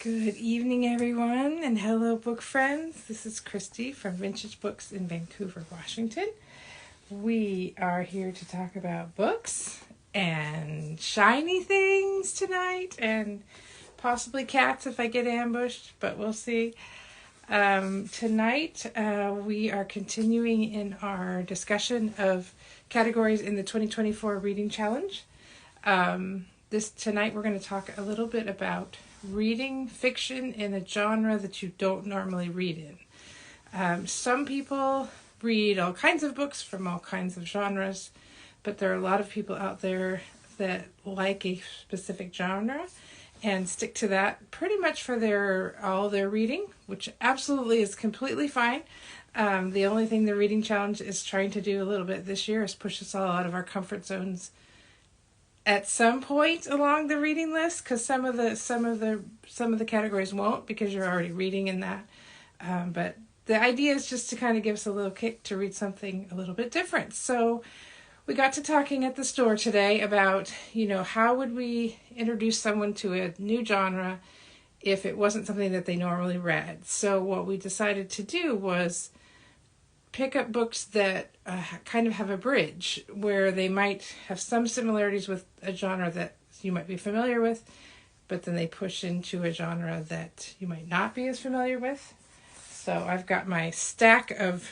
Good evening, everyone, and hello, book friends. This is Christy from Vintage Books in Vancouver, Washington. We are here to talk about books and shiny things tonight, and possibly cats if I get ambushed, but we'll see. Tonight, we are continuing in our discussion of categories in the 2024 Reading Challenge. Tonight we're going to talk a little bit about reading fiction in a genre that you don't normally read in. Some people read all kinds of books from all kinds of genres, but there are a lot of people out there that like a specific genre and stick to that pretty much for all their reading, which absolutely is completely fine. The only thing the Reading Challenge is trying to do a little bit this year is push us all out of our comfort zones at some point along the reading list, because some of the categories won't, because you're already reading in that. But the idea is just to kind of give us a little kick to read something a little bit different. So we got to talking at the store today about, how would we introduce someone to a new genre if it wasn't something that they normally read. So what we decided to do was pick up books that kind of have a bridge, where they might have some similarities with a genre that you might be familiar with, but then they push into a genre that you might not be as familiar with. So I've got my stack of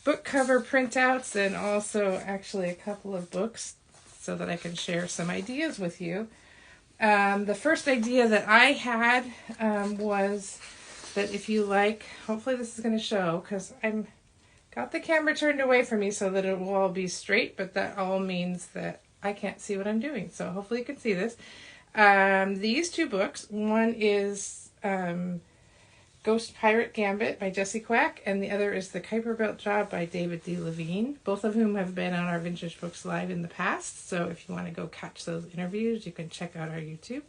book cover printouts and also actually a couple of books so that I can share some ideas with you. The first idea that I had was that if you like, hopefully this is going to show, because I'm got the camera turned away from me so that it will all be straight, but that all means that I can't see what I'm doing. So hopefully you can see this. These two books, one is Ghost Pirate Gambit by Jessie Kwak, and the other is The Kuiper Belt Job by David D. Levine, both of whom have been on our Vintage Books Live in the past. So if you want to go catch those interviews, you can check out our YouTube.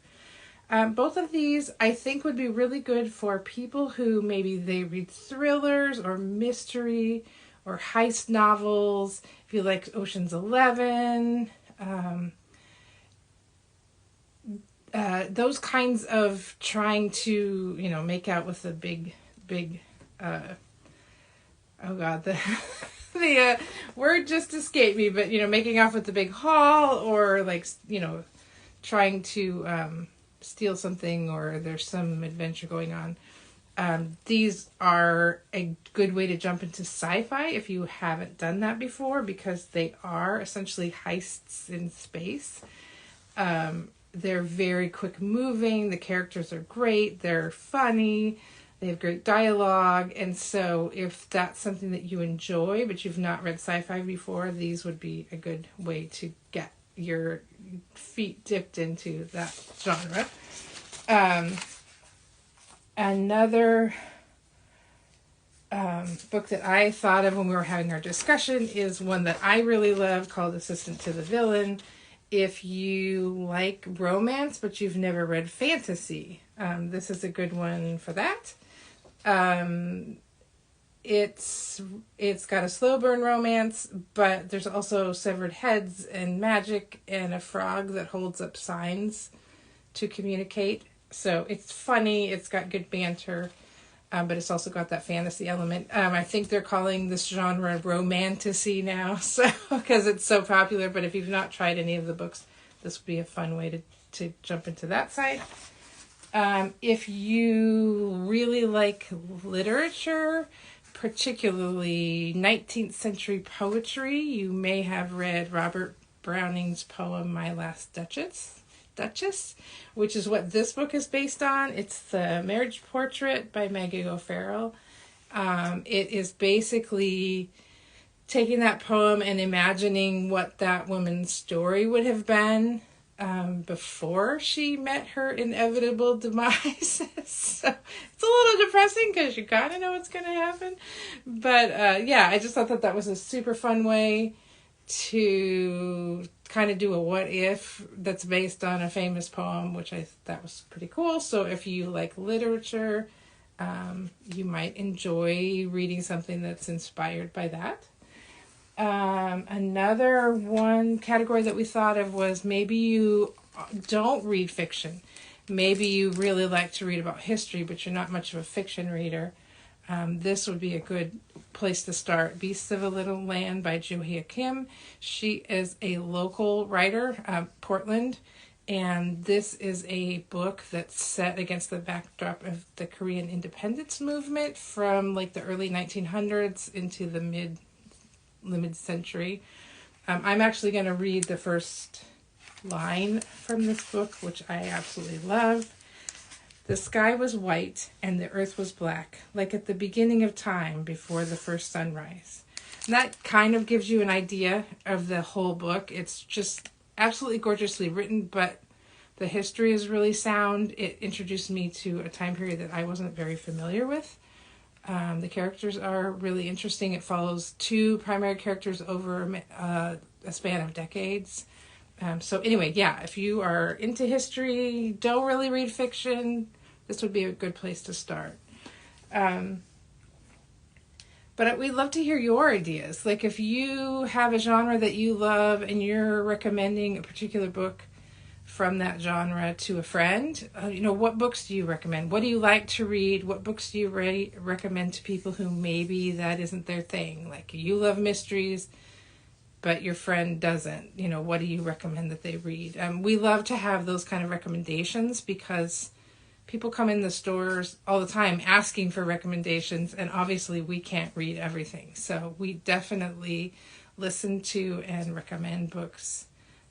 Both of these, I think, would be really good for people who maybe they read thrillers or mystery or heist novels. If you like Ocean's 11, those kinds of trying to, make out with the big, oh God, the word just escaped me, but, making off with the big haul, or trying to, steal something, or there's some adventure going on. These are a good way to jump into sci-fi if you haven't done that before, because they are essentially heists in space. They're very quick moving. The characters are great. They're funny. They have great dialogue. And so if that's something that you enjoy, but you've not read sci-fi before, these would be a good way to get your feet dipped into that genre. Another book that I thought of when we were having our discussion is one that I really love, called Assistant to the Villain. If you like romance but you've never read fantasy, this is a good one for that. It's got a slow burn romance, but there's also severed heads and magic and a frog that holds up signs to communicate. So it's funny, it's got good banter, but it's also got that fantasy element. I think they're calling this genre romantasy now, so because it's so popular. But if you've not tried any of the books, this would be a fun way to jump into that side. If you really like literature, particularly 19th century poetry, you may have read Robert Browning's poem My Last Duchess, which is what this book is based on. It's The Marriage Portrait by Maggie O'Farrell. It is basically taking that poem and imagining what that woman's story would have been before she met her inevitable demise. So it's a little depressing because you kind of know what's going to happen. But I just thought that was a super fun way to kind of do a what if that's based on a famous poem, which I thought was pretty cool. So if you like literature, you might enjoy reading something that's inspired by that. Another one category that we thought of was maybe you don't read fiction, maybe you really like to read about history, but you're not much of a fiction reader, this would be a good place to start. Beasts of a Little Land by Juhea Kim. She is a local writer, Portland, and this is a book that's set against the backdrop of the Korean independence movement from like the early 1900s into the mid-century. I'm actually going to read the first line from this book, which I absolutely love. The sky was white and the earth was black, like at the beginning of time before the first sunrise. And that kind of gives you an idea of the whole book. It's just absolutely gorgeously written, but the history is really sound. It introduced me to a time period that I wasn't very familiar with. The characters are really interesting. It follows two primary characters over a span of decades. So anyway, yeah, if you are into history, don't really read fiction, this would be a good place to start. But we'd love to hear your ideas. Like if you have a genre that you love and you're recommending a particular book from that genre to a friend, what books do you recommend? What do you like to read? What books do you recommend to people who maybe that isn't their thing? Like you love mysteries, but your friend doesn't. What do you recommend that they read? We love to have those kind of recommendations because people come in the stores all the time asking for recommendations, and obviously we can't read everything. So we definitely listen to and recommend books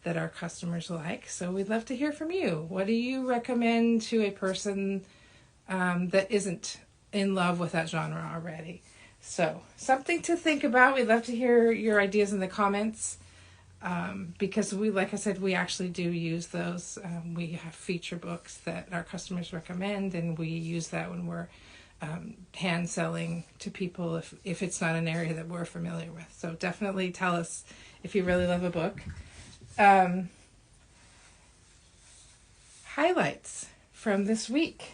that our customers like. So we'd love to hear from you. What do you recommend to a person that isn't in love with that genre already? So something to think about. We'd love to hear your ideas in the comments because like I said, we actually do use those. We have feature books that our customers recommend, and we use that when we're hand selling to people if it's not an area that we're familiar with. So definitely tell us if you really love a book. Highlights from this week.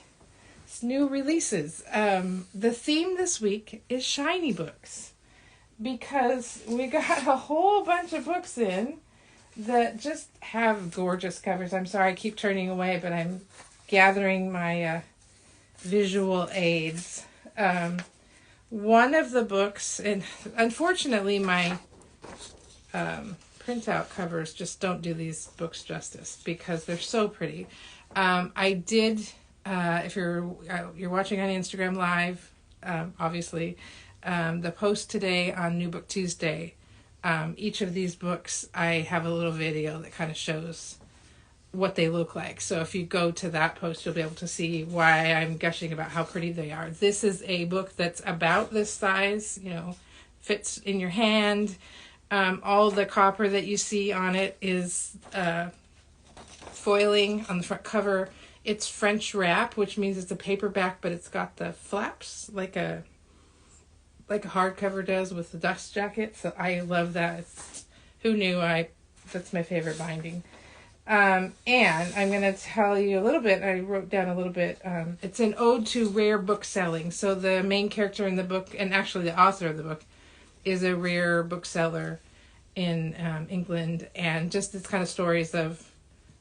It's new releases. The theme this week is shiny books because we got a whole bunch of books in that just have gorgeous covers. I'm sorry, I keep turning away, but I'm gathering my visual aids. One of the books, and unfortunately my printout covers just don't do these books justice because they're so pretty. I did, if you're watching on Instagram Live, obviously, the post today on New Book Tuesday, each of these books, I have a little video that kind of shows what they look like. So if you go to that post, you'll be able to see why I'm gushing about how pretty they are. This is a book that's about this size, fits in your hand. All the copper that you see on it is foiling on the front cover. It's French wrap, which means it's a paperback, but it's got the flaps like a hardcover does with the dust jacket. So I love that. Who knew? That's my favorite binding. And I'm going to tell you a little bit. I wrote down a little bit. It's an ode to rare book selling. So the main character in the book, and actually the author of the book, is a rare bookseller in England, and just it's kind of stories of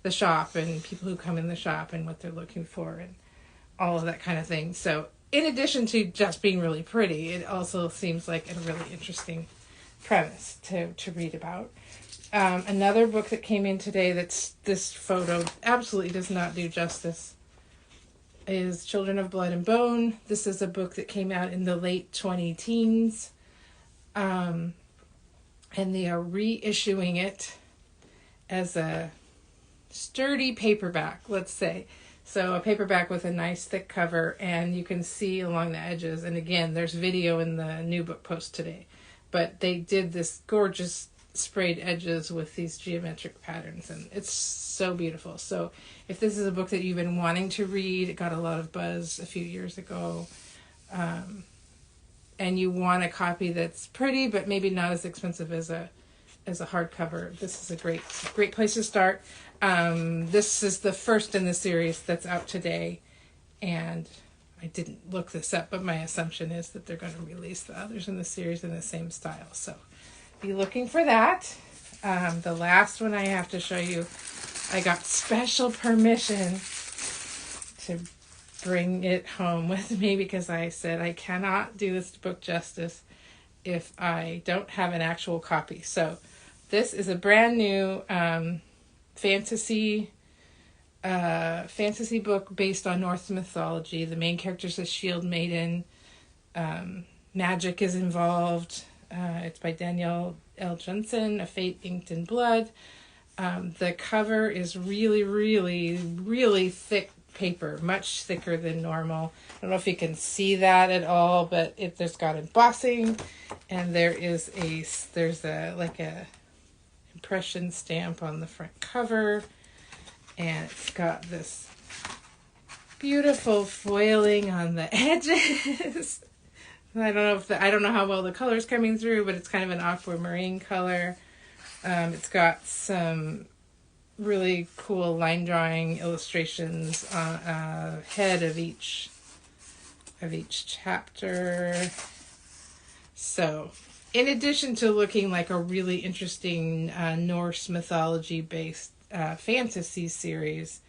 the shop and people who come in the shop and what they're looking for and all of that kind of thing. So in addition to just being really pretty, it also seems like a really interesting premise to read about. Another book that came in today that's this photo absolutely does not do justice is Children of Blood and Bone. This is a book that came out in the late 2010s. And they are reissuing it as a sturdy paperback, let's say. So a paperback with a nice thick cover, and you can see along the edges. And again, there's video in the new book post today. But they did this gorgeous sprayed edges with these geometric patterns, and it's so beautiful. So if this is a book that you've been wanting to read, it got a lot of buzz a few years ago, and you want a copy that's pretty but maybe not as expensive as a hardcover, this is a great place to start. This is the first in the series that's out today, and I didn't look this up, but my assumption is that they're going to release the others in the series in the same style, so be looking for that. The last one I have to show you, I got special permission to bring it home with me because I said I cannot do this book justice if I don't have an actual copy. So this is a brand new fantasy book based on Norse mythology. The main character is a shield maiden. Magic is involved. It's by Danielle Jensen, A Fate Inked in Blood. The cover is really, really, really thick paper, much thicker than normal. I don't know if you can see that at all, but there's got embossing, and there's a impression stamp on the front cover, and it's got this beautiful foiling on the edges. I don't know how well the color's coming through, but it's kind of an aquamarine color. It's got some really cool line drawing illustrations on head of each chapter. So, in addition to looking like a really interesting Norse mythology based fantasy series,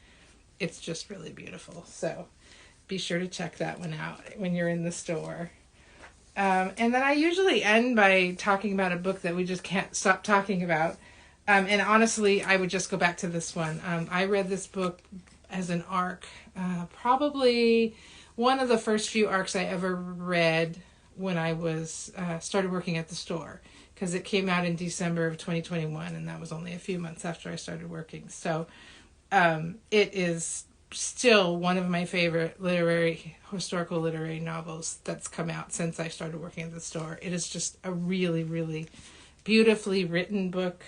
it's just really beautiful. So, be sure to check that one out when you're in the store. And then I usually end by talking about a book that we just can't stop talking about. And honestly, I would just go back to this one. I read this book as an arc, probably one of the first few arcs I ever read when I was started working at the store, because it came out in December of 2021, and that was only a few months after I started working. So it is still one of my favorite historical literary novels that's come out since I started working at the store. It is just a really, really beautifully written book.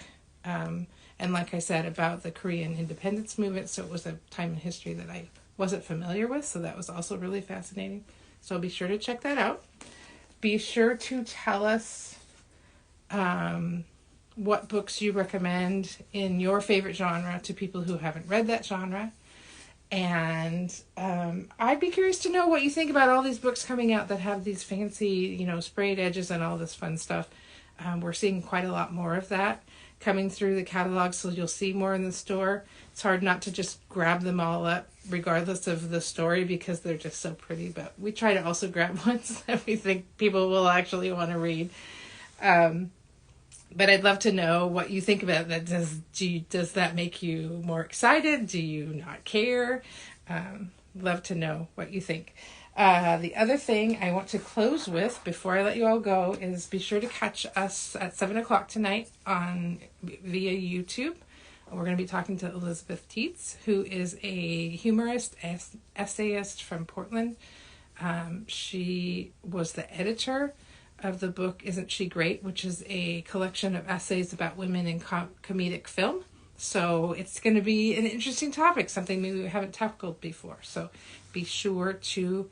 And like I said, about the Korean independence movement. So it was a time in history that I wasn't familiar with. So that was also really fascinating. So be sure to check that out. Be sure to tell us what books you recommend in your favorite genre to people who haven't read that genre. And I'd be curious to know what you think about all these books coming out that have these fancy, sprayed edges and all this fun stuff. We're seeing quite a lot more of that coming through the catalog, so you'll see more in the store. It's hard not to just grab them all up, regardless of the story, because they're just so pretty. But we try to also grab ones that we think people will actually want to read. But I'd love to know what you think about that. Does that make you more excited? Do you not care? Love to know what you think. The other thing I want to close with before I let you all go is be sure to catch us at 7:00 tonight via YouTube. We're going to be talking to Elizabeth Teets, who is a humorist, essayist from Portland. She was the editor of the book Isn't She Great?, which is a collection of essays about women in comedic film. So it's going to be an interesting topic, something maybe we haven't tackled before. So be sure to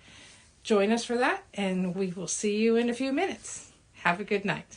join us for that, and we will see you in a few minutes. Have a good night.